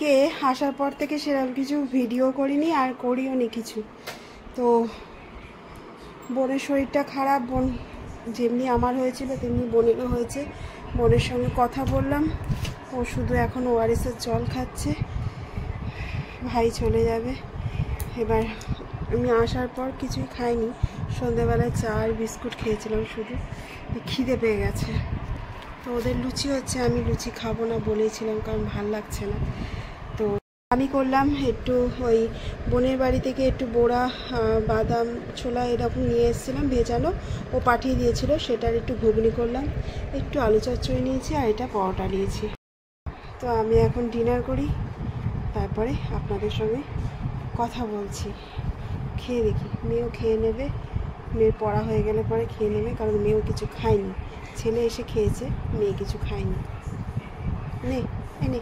আজকে আসার পর থেকে সেরকম কিছু ভিডিও করিনি আর করিও নি কিছু। তো বোনের শরীরটা খারাপ, বোন যেমনি আমার হয়েছিল তেমনি বোনেরও হয়েছে। বোনের সঙ্গে কথা বললাম, ও শুধু এখন ওআরএসের জল খাচ্ছে। ভাই চলে যাবে। এবার আমি আসার পর কিছুই খাইনি, সন্ধ্যেবেলায় চা আর বিস্কুট খেয়েছিলাম শুধু। খিদে পেয়ে গেছে। তো ওদের লুচি হচ্ছে, আমি লুচি খাবো না বলেছিলাম কারণ ভাল লাগছে না। তো আমি করলাম একটু ওই বোনের বাড়ি থেকে একটু বড়া বাদাম ছোলা এরকম নিয়ে এসেছিলাম ভেজানো, ও পাঠিয়ে দিয়েছিল, সেটার একটু ঘুগনি করলাম, একটু আলু চচ্চড়ি নিয়েছি আর এটা পরোটা নিয়েছি। তো আমি এখন ডিনার করি, তারপরে আপনাদের সঙ্গে কথা বলছি। খেয়ে দেখি, মেয়েও খেয়ে নেবে, মেয়ের পড়া হয়ে গেলে পরে খেয়ে নেবে, কারণ মেয়েও কিছু খায়নি। ছেলে এসে খেয়েছে, মেয়ে কিছু খায়নি। নে এনে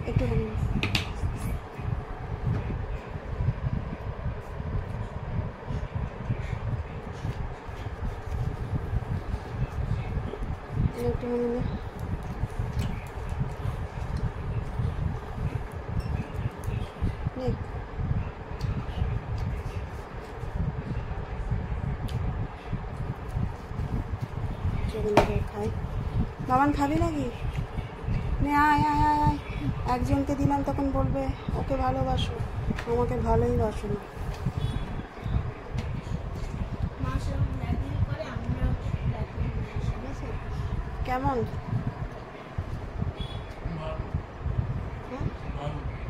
একটু একটুখানি নে। খাই। মামান খাবি নাকি? নে আয় আয় আয় আয়। একজনকে দিলাম তখন বলবে ওকে ভালোবাসো, আমাকে ভালোই বাসো না। কেমন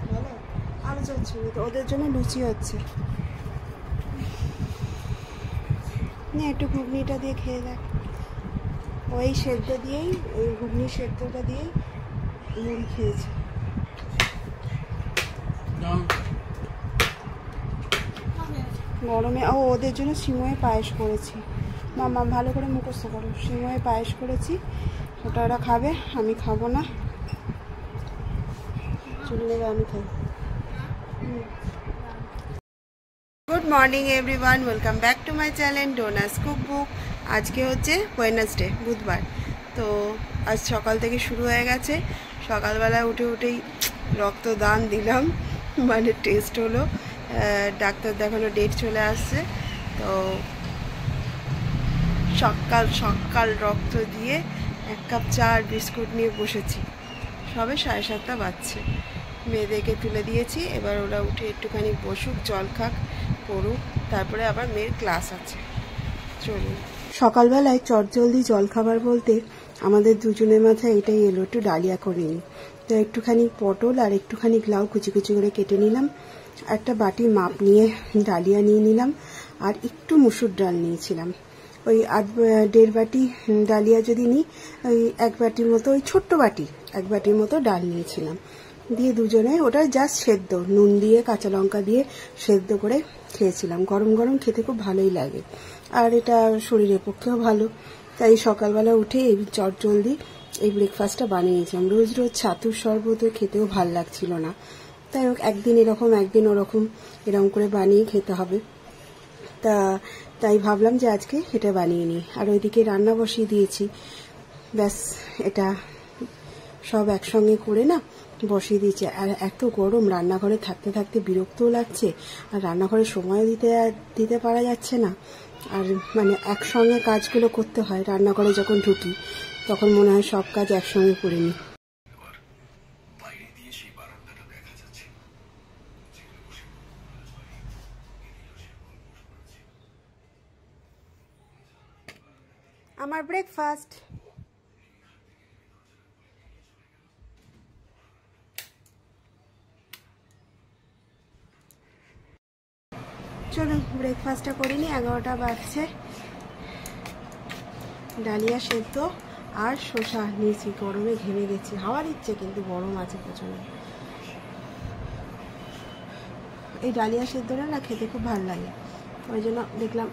ভালো? আলু চচ্চড়ি তো ওদের জন্য লুচি হচ্ছে। নে একটু ঘুগনিটা দিয়ে খেয়ে দেখ। ওই সেদ্ধ দিয়েই, ওই ঘুগনি সেদ্ধটা দিয়েই মুড়ি খেয়েছে। গরমে ওদের জন্য সিময়ে পায়েস করেছি। মামা ভালো করে মুখস্থ করো, সিময়ে পায়েস করেছি, ওটা ওরা খাবে, আমি খাবো না। চলে যাবে, আমি খাই। Good morning everyone, welcome back to my channel ডোনাস cookbook. আজকে হচ্ছে ওয়েডনেসডে, বুধবার। তো আজ সকাল থেকে শুরু হয়ে গেছে। সকালবেলা উঠে উঠেই রক্তদান দিলাম, মানে টেস্ট হলো, ডাক্তার দেখানো ডেট চলে আসছে। তো সকাল সকাল রক্ত দিয়ে 1 কাপ চা আর বিস্কুট নিয়ে বসেছি। সবে 7:30 বাজছে। মেয়েদেরকে তুলে দিয়েছি, এবার ওরা উঠে একটুখানি বসুক, জল খাক, পড়ুক, তারপরে আবার মেয়ের ক্লাস আছে। চলুন। সকালবেলায় চটজলদি জল খাবার বলতে আমাদের দুজনের মাথায় এটাই এলো, একটু ডালিয়া করে নিই। তো একটুখানি পটল আর একটুখানি লাউ কুচি কুচি করে কেটে নিলাম, একটা বাটি মাপ নিয়ে ডালিয়া নিয়ে নিলাম, আর একটু মুসুর ডাল নিয়েছিলাম। ওই 1.5 বাটি ডালিয়া যদি নিই, ওই 1 বাটির মতো, ওই ছোট্ট বাটি 1 বাটির মতো ডাল নিয়েছিলাম। দিয়ে দুজনে ওটা জাস্ট সেদ্ধ, নুন দিয়ে কাঁচা লঙ্কা দিয়ে সেদ্ধ করে খেয়েছিলাম। গরম গরম খেতে খুব ভালোই লাগে, আর এটা শরীরের পক্ষেও ভালো। তাই সকালবেলা উঠে এই চটজলদি এই ব্রেকফাস্টটা বানিয়েছিলাম। রোজ রোজ ছাতুর শরবত খেতেও ভাল লাগছিল না, তাই একদিন এরকম একদিন ওরকম এরকম করে বানিয়ে খেতে হবে। তাই ভাবলাম যে আজকে এটা বানিয়ে নিই। আর ওইদিকে রান্না বসিয়ে দিয়েছি, ব্যাস এটা সব একসঙ্গে করে না বসিয়ে দিয়েছি। আর এত গরম, রান্নাঘরে থাকতে থাকতে বিরক্তও লাগছে, আর রান্নাঘরে সময় দিতে পারা যাচ্ছে না। আর মানে একসঙ্গে কাজগুলো করতে হয়, রান্নাঘরে যখন ঢুকি তখন মনে হয় সব কাজ একসঙ্গে করে নিই। আমার ব্রেকফাস্ট। চলো ব্রেকফাস্টটা করে নিই, 11টা বাজছে। ডালিয়া সেদ্ধ আর শসা নিয়েছি, গরমে ঘেমে গেছি, হাওয়া দিচ্ছে কিন্তু গরম আছে প্রচণ্ড। এই ডালিয়া সেদ্ধটা না খেতে খুব ভালো লাগে, ওই জন্য দেখলাম।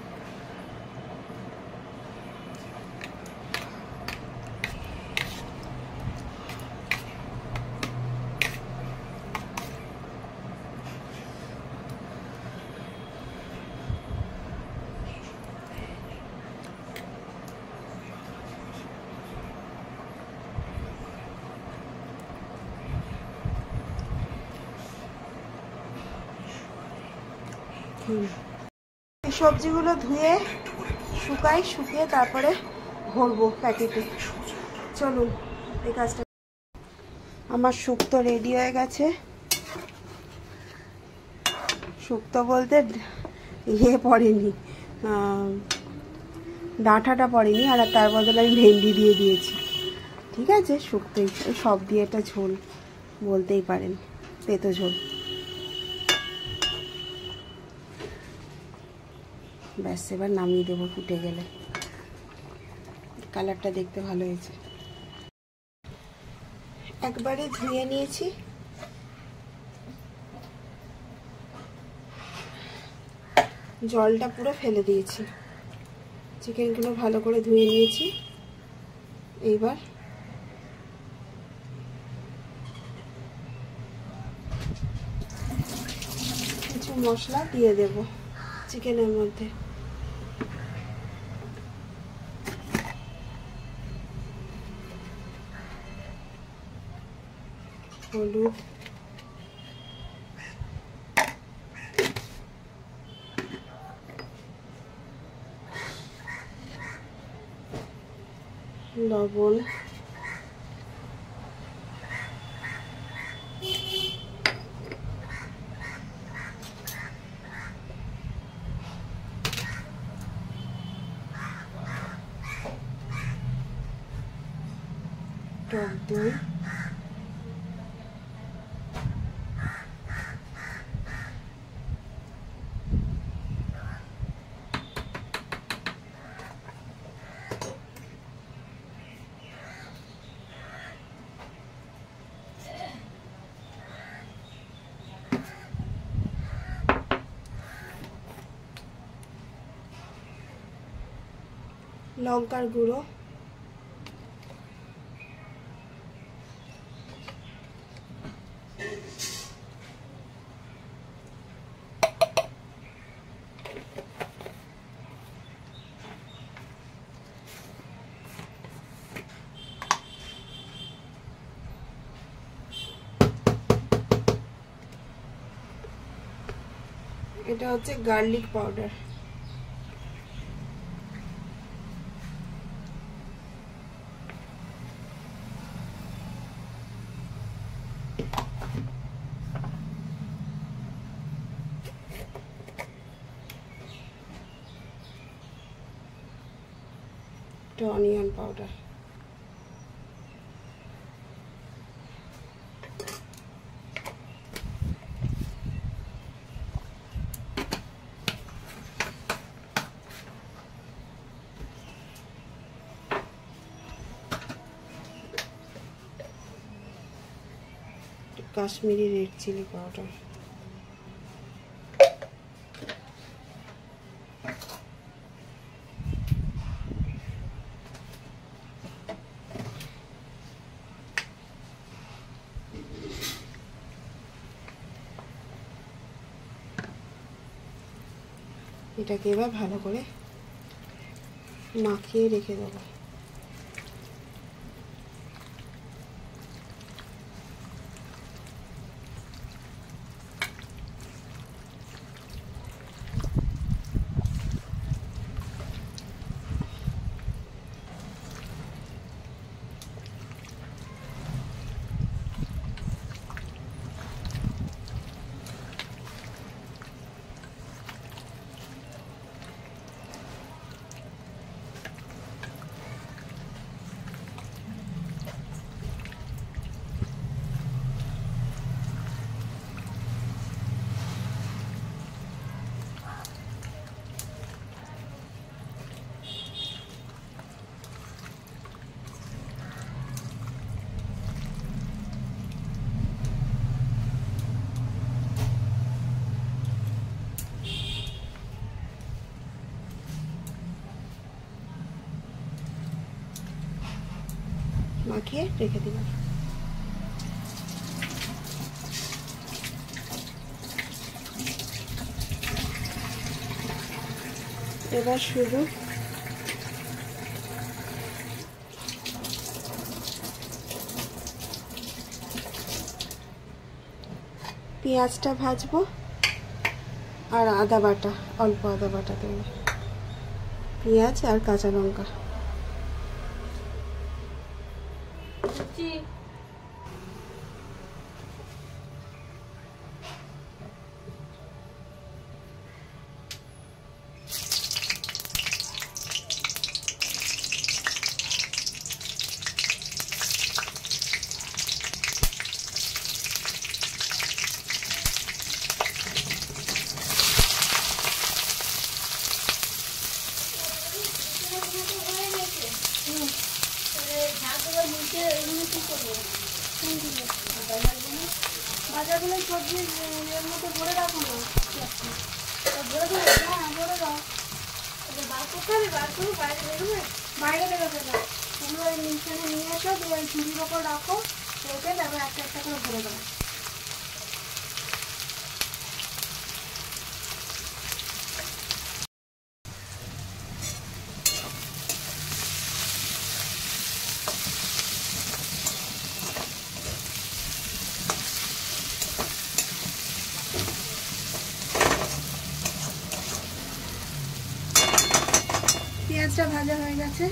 কঠিন। এই সবজিগুলো ধুয়ে শুকিয়ে তারপরে ভরবো প্যাকেটে। চলুন এই কাজটা। আমার শুক্তো রেডি হয়ে গেছে। শুক্তো বলতে পড়েনি, ডাঁটাটা পড়েনি, আর তার বদলে আমি ভেন্ডি দিয়ে দিয়েছি। ঠিক আছে, শুক্তোই, সব দিয়ে একটা ঝোল বলতেই পারেন, তেতো ঝোল। ব্যাস, এবার নামিয়ে দেবো ফুটে গেলে। কালারটা দেখতে ভালো হয়েছে। একবারে ধুয়ে নিয়েছি। জলটা পুরো ফেলে দিয়েছি। চিকেনগুলো ভালো করে ধুয়ে নিয়েছি। এইবার কিছু মশলা দিয়ে দেব চিকেনের মধ্যে। হলুদ, লবণ, টক দই, লঙ্কার গুঁড়ো, এটা হচ্ছে garlic powder. Onion powder. Kashmiri red chilli powder. এটাকে এবার ভালো করে মাখিয়ে রেখে দেবো। মাখিয়ে রেখে দিলাম। এবার শুধু পেঁয়াজটা ভাজবো। আর আদা বাটা, অল্প আদা বাটা দেবো, পেঁয়াজ আর কাঁচা লঙ্কা। বাজারগুলো সবজি এর মধ্যে ভরে রাখো না, ভরে দাও। হ্যাঁ ভরে দাও, বার করতে হবে, বার করে বাইরে বেরোবে, বাইরে বেরোবে না। তোমরা ওই নিচখানে নিয়ে আসো, দিয়ে ওই ঝুড়ির ওপর রাখো, রেখে তারপর একটা একটা করে ভরে দেবো। পেঁয়াজটা ভাজা হয়ে গেছে,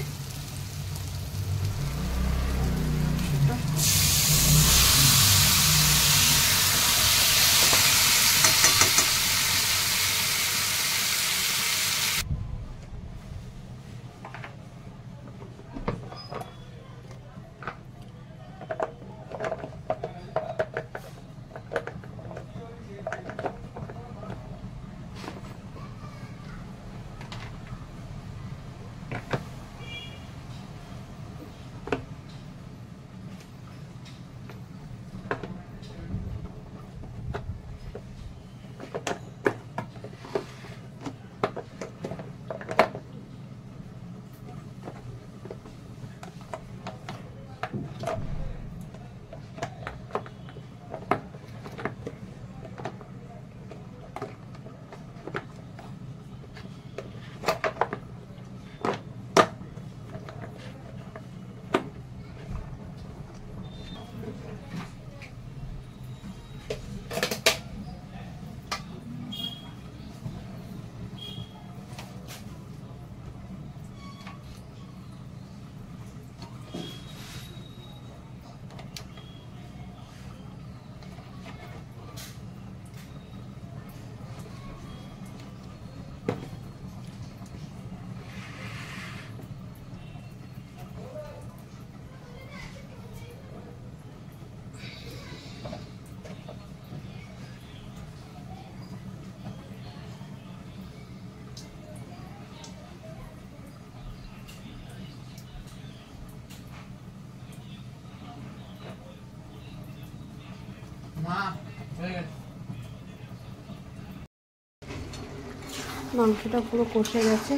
মাংসটা পুরো কষে গেছে।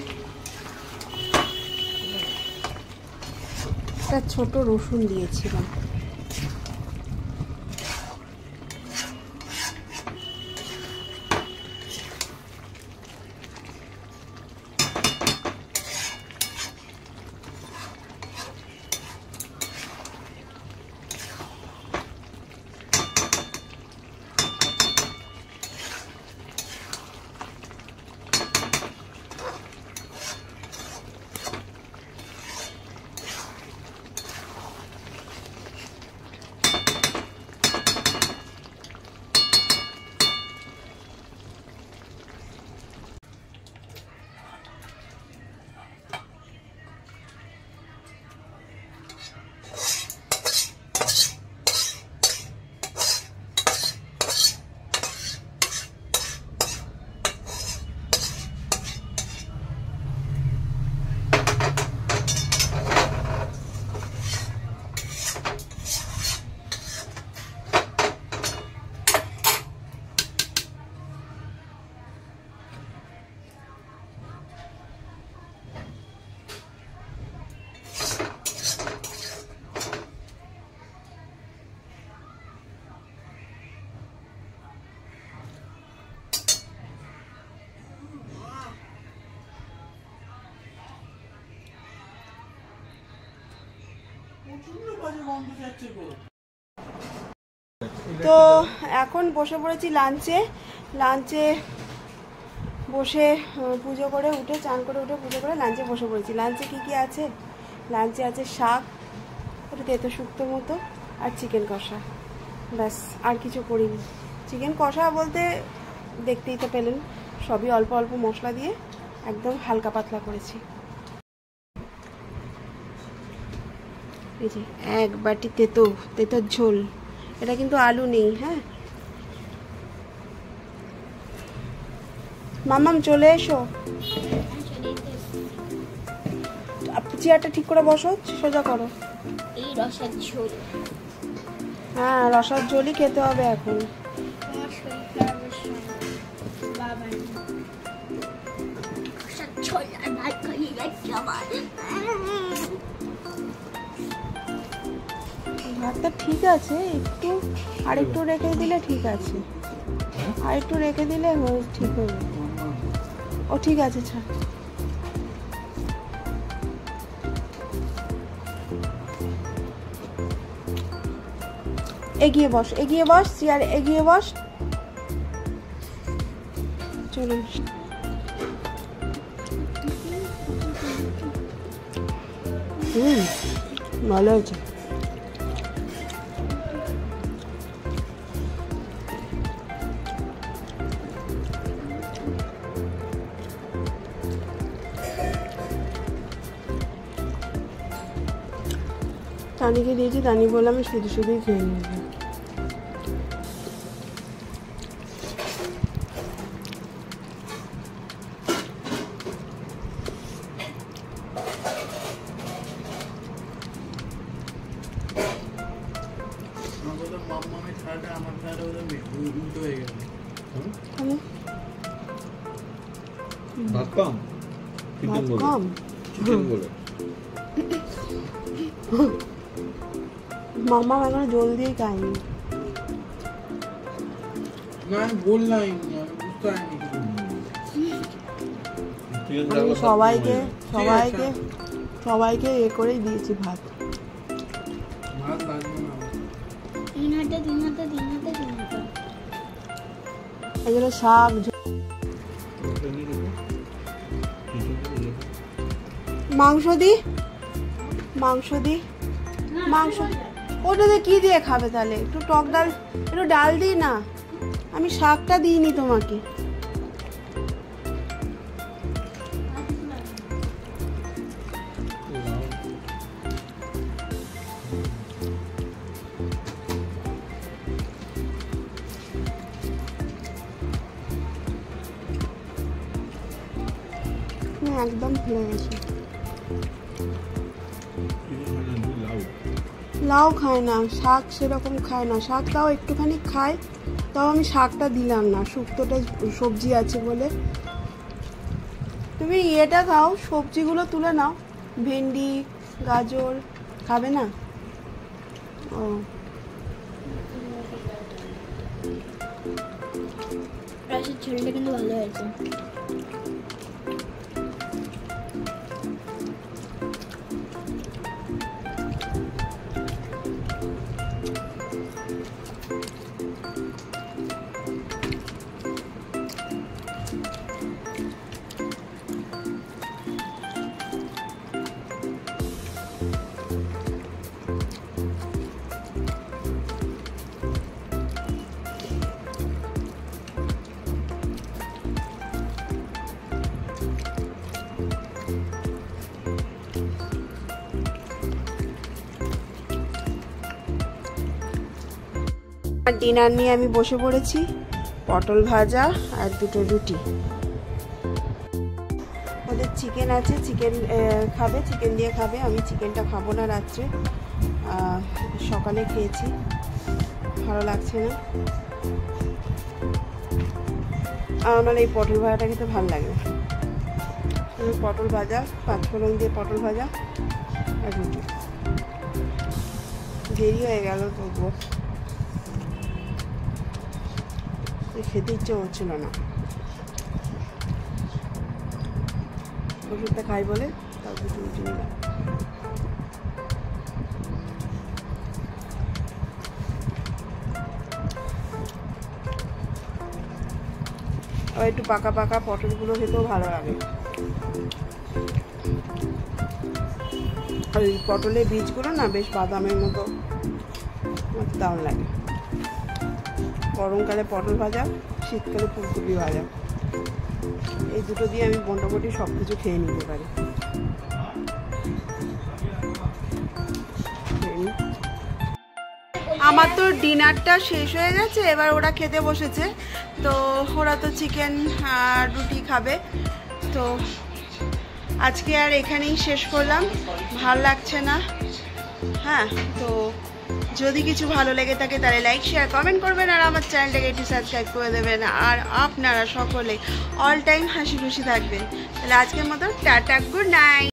একটা ছোট রসুন দিয়েছিলাম। তো এখন বসে পড়েছি লাঞ্চে। বসে পুজো করে উঠে চান করে উঠে পুজো করে লাঞ্চে বসে পড়েছি। লাঞ্চে কী আছে? লাঞ্চে আছে শাক, ওটা তেতো শুক্তো মতো, আর চিকেন কষা। ব্যাস, আর কিছু করিনি। চিকেন কষা বলতে দেখতেই তো পেলেন, সবই অল্প অল্প মশলা দিয়ে একদম হালকা পাতলা করেছি। এই যে এক বাটি তেতোর ঝোল, এটা কিন্তু আলু নেই। হ্যাঁ মামাম চলে এসো, চেয়ারটা ঠিক করে বসো, সোজা করো। এই রসার ঝোল, হ্যাঁ রসার ঝোলই খেতে হবে এখন। ভাতটা ঠিক আছে, একটু আরেকটু রেখে দিলে ঠিক আছে, আরেকটু রেখে দিলে ঠিক হবে। ও ঠিক আছে, ছাড়। এগিয়ে বস, এগিয়ে বস, চেয়ার এগিয়ে বস। চলুন, ভালো হয়েছে। তানিকে দিয়েছি, তানি বলে আমি শুধু শুধুই খেয়ে নেব। ভাত কম, চিকেন বলে মামা এখনো জল দিয়ে খায়নি। না বললাম, আমি বুঝতে পারিনি। সবাইকে এ করেই দিয়েছি ভাত। ভাত লাগবে না, তিন হাতে এই জন্য শাক, মাংস দি, ওটাতে কি দিয়ে খাবে তাহলে? একটু টক ডাল, একটু ডাল দিই না, আমি শাকটা দিইনি তোমাকে। একদম ফেলে গেছি। লাউ খায় না, শাক সেরকম খায় না, শাক তাও একটুখানি খায়, তাও আমি শাকটা দিলাম না, শুক্তোটা সবজি আছে বলে। তুমি এটা খাও, সবজিগুলো তুলে নাও, ভেন্ডি, গাজর খাবে না? ও রসের ঝোলটা কিন্তু ভালো হয়েছে। ডিনার নিয়ে আমি বসে পড়েছি, পটল ভাজা আর দুটো রুটি। ওদের চিকেন আছে, চিকেন খাবে, চিকেন দিয়ে খাবে। আমি চিকেনটা খাবো না রাত্রে, সকালে খেয়েছি, ভালো লাগছে না। আমার এই পটল ভাজাটা খেতে ভালো লাগে। পটল ভাজা, পাঁচফোড়ন দিয়ে পটল ভাজা আর রুটি। দেরি হয়ে গেল তবুও খেতে ইচ্ছে হচ্ছিল না, ওষুধটা খাই বলে তারপর রুটি নিলাম। আবার একটু পাকা পাকা পটলগুলো খেতেও ভালো লাগে। আর এই পটলের বীজগুলো না বেশ বাদামের মতো দারুণ লাগে। গরমকালে পটল ভাজা, শীতকালে ফুলকপি ভাজা, এই দুটো দিয়ে আমি মোটামুটি সব কিছু খেয়ে নিতে পারি। আমার তো ডিনারটা শেষ হয়ে গেছে, এবার ওরা খেতে বসেছে। তো ওরা তো চিকেন আর রুটি খাবে। তো আজকে আর এখানেই শেষ করলাম, ভাল লাগছে না। হ্যাঁ, তো যদি কিছু ভালো লেগে থাকে তাহলে লাইক শেয়ার কমেন্ট করবেন, আর আমার চ্যানেলটাকে একটু সাবস্ক্রাইব করে দেবেন। আর আপনারা সকলে অল টাইম হাসি খুশি থাকবেন। তাহলে আজকের মতো টাটা, গুড নাইট।